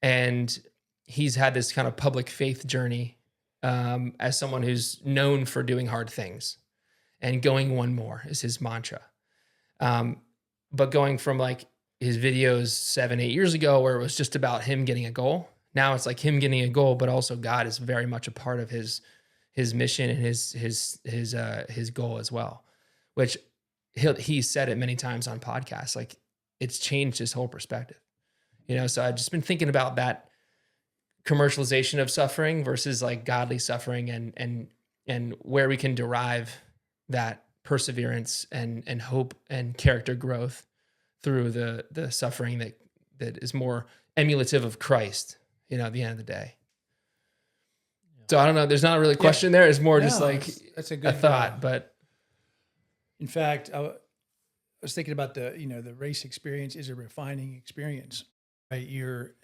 And he's had this kind of public faith journey as someone who's known for doing hard things, and going one more is his mantra. But going from like his videos 7-8 years ago where it was just about him getting a goal. Now it's like him getting a goal, but also God is very much a part of his mission and his goal as well, which he said it many times on podcasts. Like it's changed his whole perspective, So I've just been thinking about that commercialization of suffering versus like godly suffering and where we can derive that perseverance and hope and character growth through the suffering that is more emulative of Christ, at the end of the day. So I don't know. There's not really a question there. It's more just like that's a good thought. But in fact, I was thinking about the race experience is a refining experience, right? You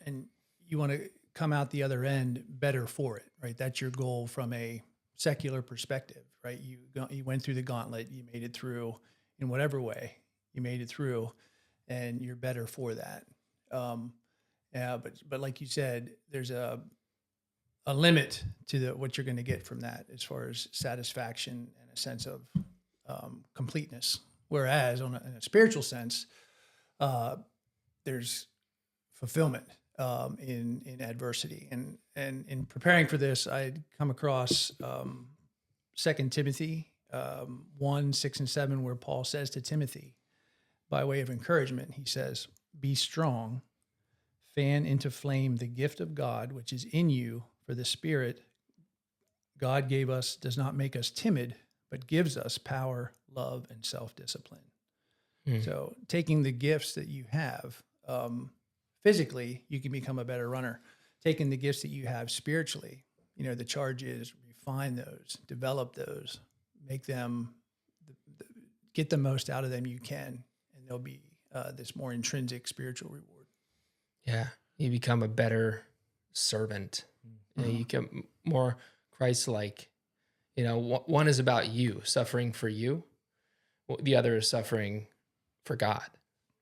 want to come out the other end better for it, right? That's your goal from a secular perspective, right? You went through the gauntlet, you made it through in whatever way you made it through, and you're better for that. But like you said, there's a limit to what you're going to get from that as far as satisfaction and a sense of completeness. Whereas in a spiritual sense, there's fulfillment in adversity. And in preparing for this, I'd come across 2 Timothy 1, 6, and 7, where Paul says to Timothy, by way of encouragement, he says, "Be strong, fan into flame the gift of God, which is in you, for the Spirit God gave us does not make us timid, but gives us power, love, and self-discipline." So taking the gifts that you have, physically, you can become a better runner. Taking the gifts that you have spiritually, the charge is refine those, develop those, make them, get the most out of them you can, and there'll be this more intrinsic spiritual reward. Yeah, you become a better servant. You become more Christ-like. One is about you, suffering for you. The other is suffering for God.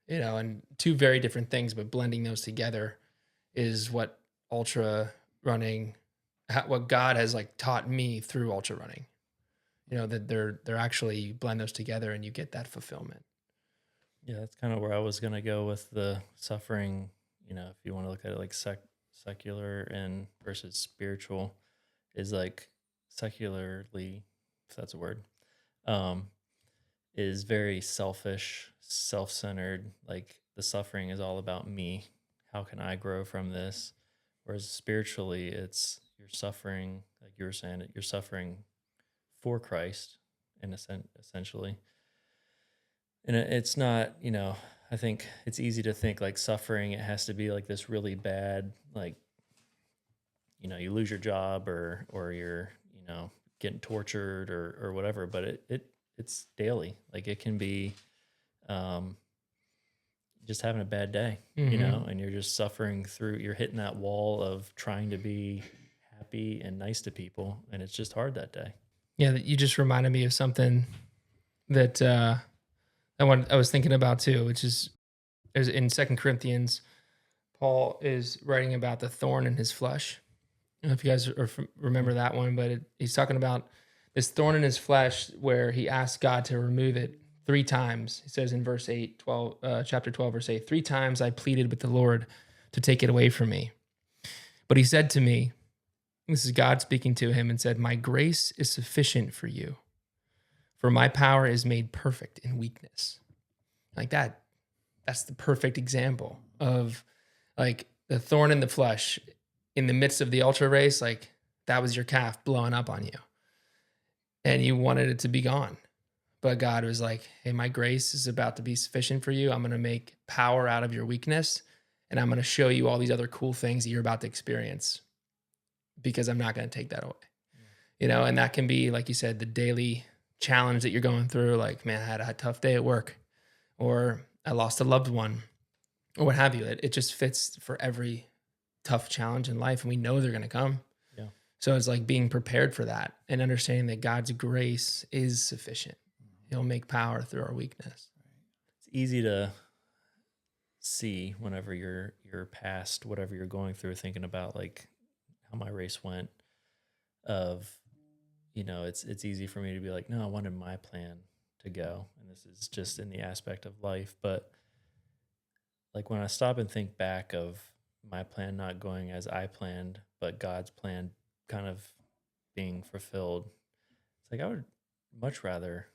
And two very different things, but blending those together is what ultra running, what God has like taught me through ultra running. That they're actually blend those together and you get that fulfillment. Yeah, that's kind of where I was going to go with the suffering. If you want to look at it like secular and versus spiritual, is like secularly, if that's a word, is very selfish, self-centered. Like the suffering is all about me. How can I grow from this? Whereas spiritually, you're suffering, like you were saying, you're suffering for Christ, in a sense, essentially. And it's not, I think it's easy to think like suffering, it has to be like this really bad, like, you lose your job or you're, getting tortured or whatever, but it's daily. Like it can be just having a bad day, and you're just suffering through, you're hitting that wall of trying to be happy and nice to people. And it's just hard that day. Yeah. You just reminded me of something that, I was thinking about too, which is in 2 Corinthians, Paul is writing about the thorn in his flesh. I don't know if you guys remember that one, but he's talking about this thorn in his flesh where he asked God to remove it 3 times. He says in verse 8, chapter 12, verse 8, 3 times I pleaded with the Lord to take it away from me. But he said to me, this is God speaking to him, and said, "My grace is sufficient for you, for my power is made perfect in weakness." Like that's the perfect example of like the thorn in the flesh in the midst of the ultra race. Like that was your calf blowing up on you and you wanted it to be gone. But God was like, "Hey, my grace is about to be sufficient for you. I'm going to make power out of your weakness. And I'm going to show you all these other cool things that you're about to experience because I'm not going to take that away." And that can be, like you said, the daily challenge that you're going through. Like, man, I had a tough day at work, or I lost a loved one, or what have you. It just fits for every tough challenge in life. And we know they're going to come. Yeah. So it's like being prepared for that and understanding that God's grace is sufficient. He'll make power through our weakness. It's easy to see whenever you're past whatever you're going through, thinking about like how my race went, of, it's easy for me to be like, no, I wanted my plan to go. And this is just in the aspect of life. But like when I stop and think back of my plan not going as I planned, but God's plan kind of being fulfilled, it's like I would much rather,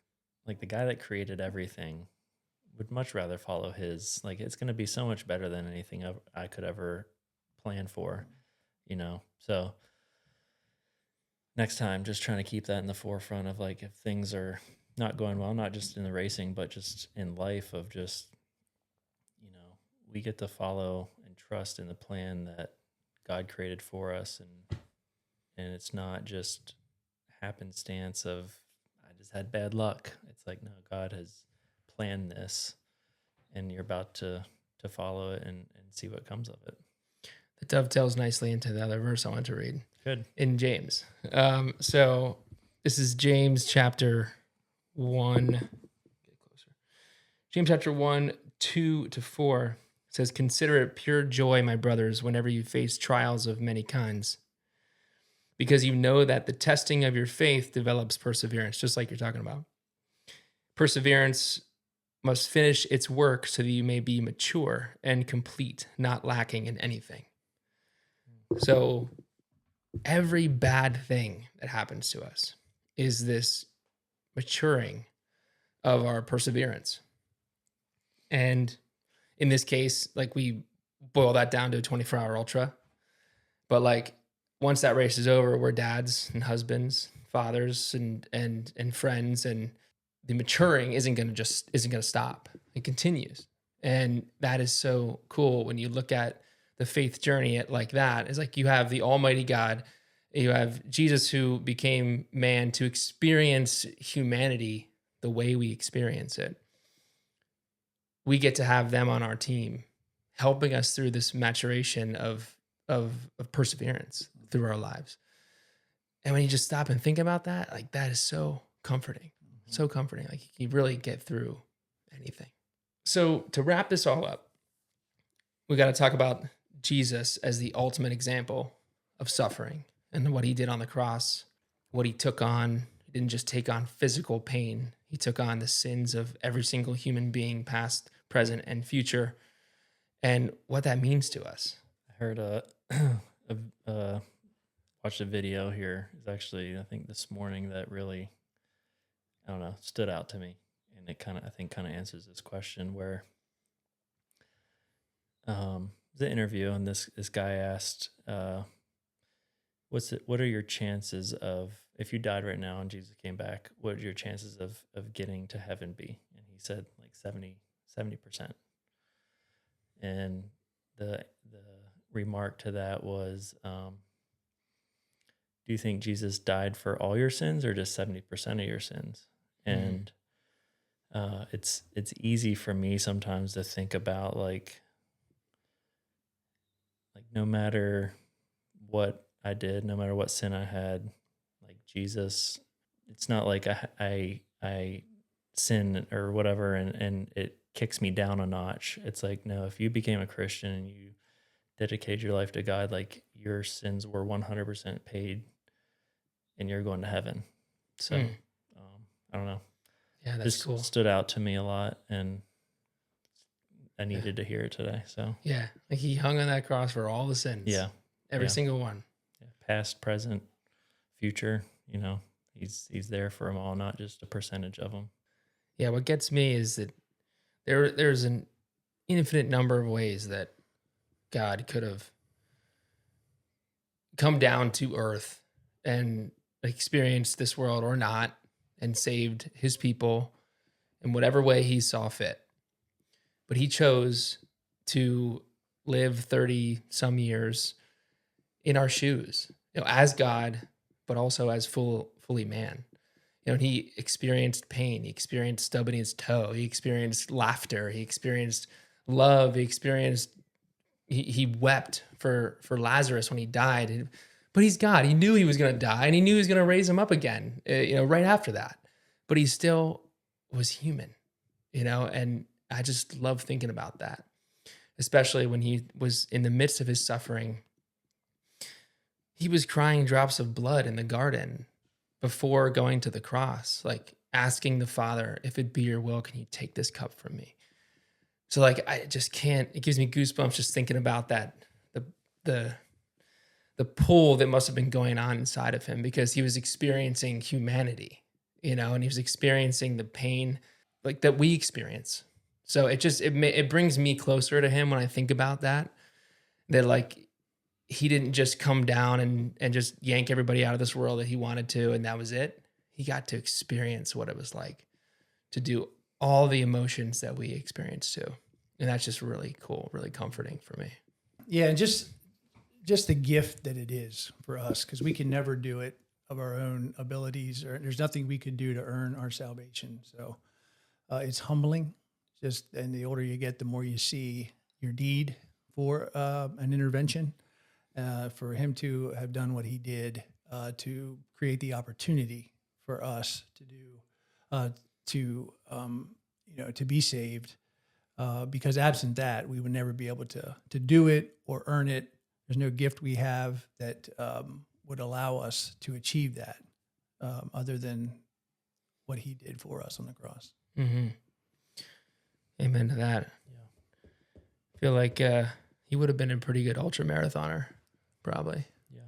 like the guy that created everything would much rather follow his, like it's going to be so much better than anything I could ever plan for, you know? So next time, just trying to keep that in the forefront of like, if things are not going well, not just in the racing, but just in life, of just, you know, we get to follow and trust in the plan that God created for us. And it's not just happenstance of, I just had bad luck. It's like, no, God has planned this, and you're about to follow it and see what comes of it. That dovetails nicely into the other verse I want to read. Good. In James. So this is James chapter 1. Get closer. James chapter 1, 2-4. It says, "Consider it pure joy, my brothers, whenever you face trials of many kinds, because you know that the testing of your faith develops perseverance," just like you're talking about. "Perseverance must finish its work so that you may be mature and complete, not lacking in anything." So every bad thing that happens to us is this maturing of our perseverance. And in this case, like we boil that down to a 24-hour ultra. But like once that race is over, we're dads and husbands, fathers and friends, and the maturing isn't going to stop. It continues. And that is so cool when you look at the faith journey at like that. It's like you have the Almighty God, you have Jesus who became man to experience humanity the way we experience it. We get to have them on our team, helping us through this maturation of perseverance through our lives. And when you just stop and think about that, like that is so comforting, so comforting. Like you really get through anything. So to wrap this all up, we got to talk about Jesus as the ultimate example of suffering and what he did on the cross, what he took on. He didn't just take on physical pain. He took on the sins of every single human being, past, present, and future, and what that means to us. I heard watched a video here. It's actually, I think this morning, that really, I don't know, stood out to me. And it kind of answers this question where the interview, and this guy asked, what are your chances of, if you died right now and Jesus came back, what would your chances of getting to heaven be? And he said like 70%. And the remark to that was, do you think Jesus died for all your sins or just 70% of your sins? And it's easy for me sometimes to think about like no matter what I did, no matter what sin I had, like Jesus, it's not like I sin or whatever and it kicks me down a notch. It's like, no, if you became a Christian and you dedicated your life to God, like your sins were 100% paid and you're going to heaven. So I don't know. Yeah, that's just cool. Stood out to me a lot, and I needed to hear it today. So yeah, like he hung on that cross for all the sins. Yeah. Every single one. Yeah. Past, present, future, you know, he's there for them all, not just a percentage of them. Yeah, what gets me is that there's an infinite number of ways that God could have come down to earth and experienced this world or not, and saved his people in whatever way he saw fit. But he chose to live 30 some years in our shoes, you know, as God, but also as fully man. You know, and he experienced pain. He experienced stubbing his toe. He experienced laughter. He experienced love. He wept for Lazarus when he died. But he's God. He knew he was going to die, and he knew he was going to raise him up again, you know, right after that. But he still was human, you know, and I just love thinking about that, especially when he was in the midst of his suffering. He was crying drops of blood in the garden before going to the cross, like asking the Father, if it be your will, can you take this cup from me? So like, I just can't, it gives me goosebumps just thinking about that, the pull that must have been going on inside of him, because he was experiencing humanity, you know, and he was experiencing the pain like that we experience. So it brings me closer to him when I think about that like he didn't just come down and just yank everybody out of this world that he wanted to, and that was it. He got to experience what it was like to do all the emotions that we experience too. And that's just really cool, really comforting for me. Yeah, and just the gift that it is for us, because we can never do it of our own abilities, or there's nothing we could do to earn our salvation. So it's humbling. And the older you get, the more you see your need for an intervention. For him to have done what he did to create the opportunity for us to do, to be saved. Because absent that, we would never be able to do it or earn it. There's no gift we have that would allow us to achieve that, other than what he did for us on the cross. Mm-hmm. Amen to that. Yeah. I feel like he would have been a pretty good ultra marathoner, probably. Yeah.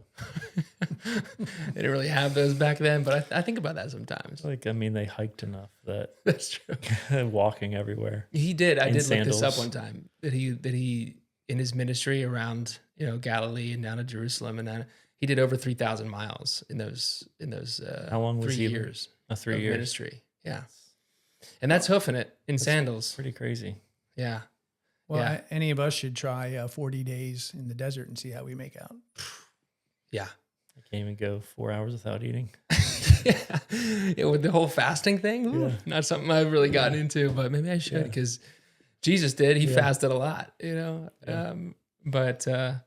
They didn't really have those back then, but I think about that sometimes. Like, I mean, they hiked enough that That's true. walking everywhere. He did. I did sandals. look this up one time that he in his ministry around, you know, Galilee and down to Jerusalem, and then he did over 3,000 miles in those How long was 3 he? years 3 of years ministry. Yeah. And that's hoofing it in sandals. Pretty crazy. Yeah. Well, Yeah. any of us should try 40 days in the desert and see how we make out. Yeah. I can't even go 4 hours without eating. Yeah, with the whole fasting thing, ooh, not something I've really gotten into, but maybe I should, because Jesus did. He fasted a lot, you know. Yeah.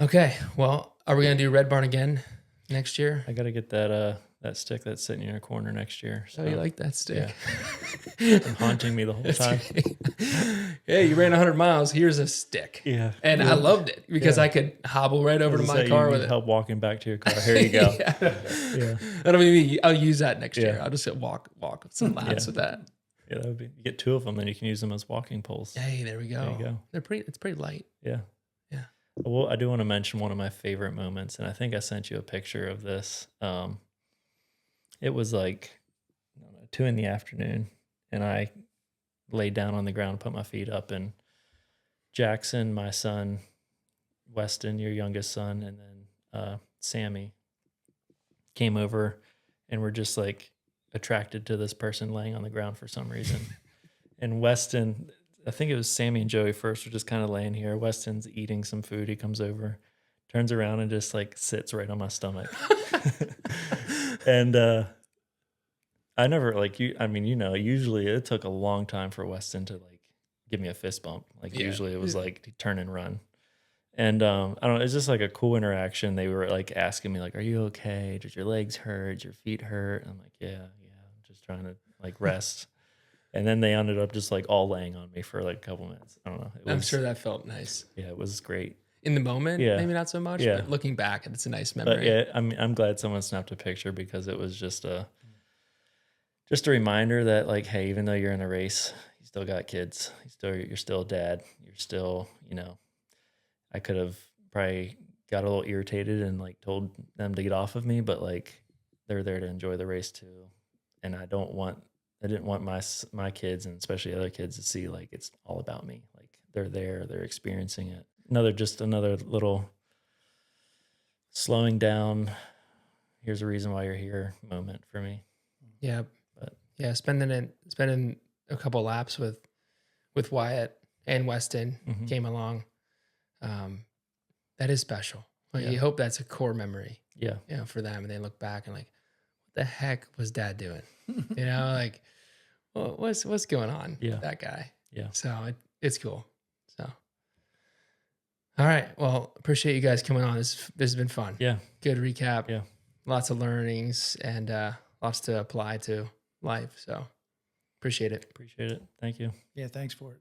Okay. Well, are we gonna do Red Barn again next year? I got to get that stick that's sitting in your corner next year. So Oh, you like that stick? Yeah. Been haunting me the whole time. Hey, you ran 100 miles. Here's a stick. Yeah. And I loved it because I could hobble right over to my car with it. Help walking back to your car. Here you go. Yeah. That'll be me. I'll use that next year. I'll just walk some laps with that. Yeah, that would be. You get 2 of them, then you can use them as walking poles. Hey, there we go. There you go. It's pretty light. Yeah. Yeah. Well, I do want to mention one of my favorite moments, and I think I sent you a picture of this. It was like 2 p.m, and I laid down on the ground, put my feet up, and Jackson, my son, Weston, your youngest son, and then Sammy came over, and were just like attracted to this person laying on the ground for some reason. And Weston, I think it was Sammy and Joey first, were just kind of laying here. Weston's eating some food. He comes over, turns around, and just like sits right on my stomach. And I never usually it took a long time for Weston to like give me a fist bump. Like usually it was like turn and run. And I don't know, it's just like a cool interaction. They were like asking me like, "Are you okay? Did your legs hurt? Did your feet hurt?" I'm like, yeah, I'm just trying to like rest. And then they ended up just like all laying on me for like a couple minutes. I don't know. I'm sure that felt nice. Yeah, it was great. In the moment, maybe not so much, Yeah. but looking back, it's a nice memory. But yeah, I'm glad someone snapped a picture, because it was just a reminder that like, hey, even though you're in a race, you still got kids. You're still a dad. You're still, I could have probably got a little irritated and like told them to get off of me, but like they're there to enjoy the race too. And I didn't want my kids, and especially other kids, to see like it's all about me. Like they're there, they're experiencing it. Another little slowing down. Here's a reason why you're here moment for me. Yeah. Yeah, spending a couple laps with Wyatt and Weston came along. That is special. Like, you hope that's a core memory. Yeah. For them, and they look back and like, what the heck was Dad doing? Like, well, what's going on with that guy? Yeah. So it's cool. So, all right. Well, appreciate you guys coming on. This has been fun. Yeah. Good recap. Yeah. Lots of learnings and lots to apply to life. So appreciate it. Appreciate it. Thank you. Yeah, thanks for it.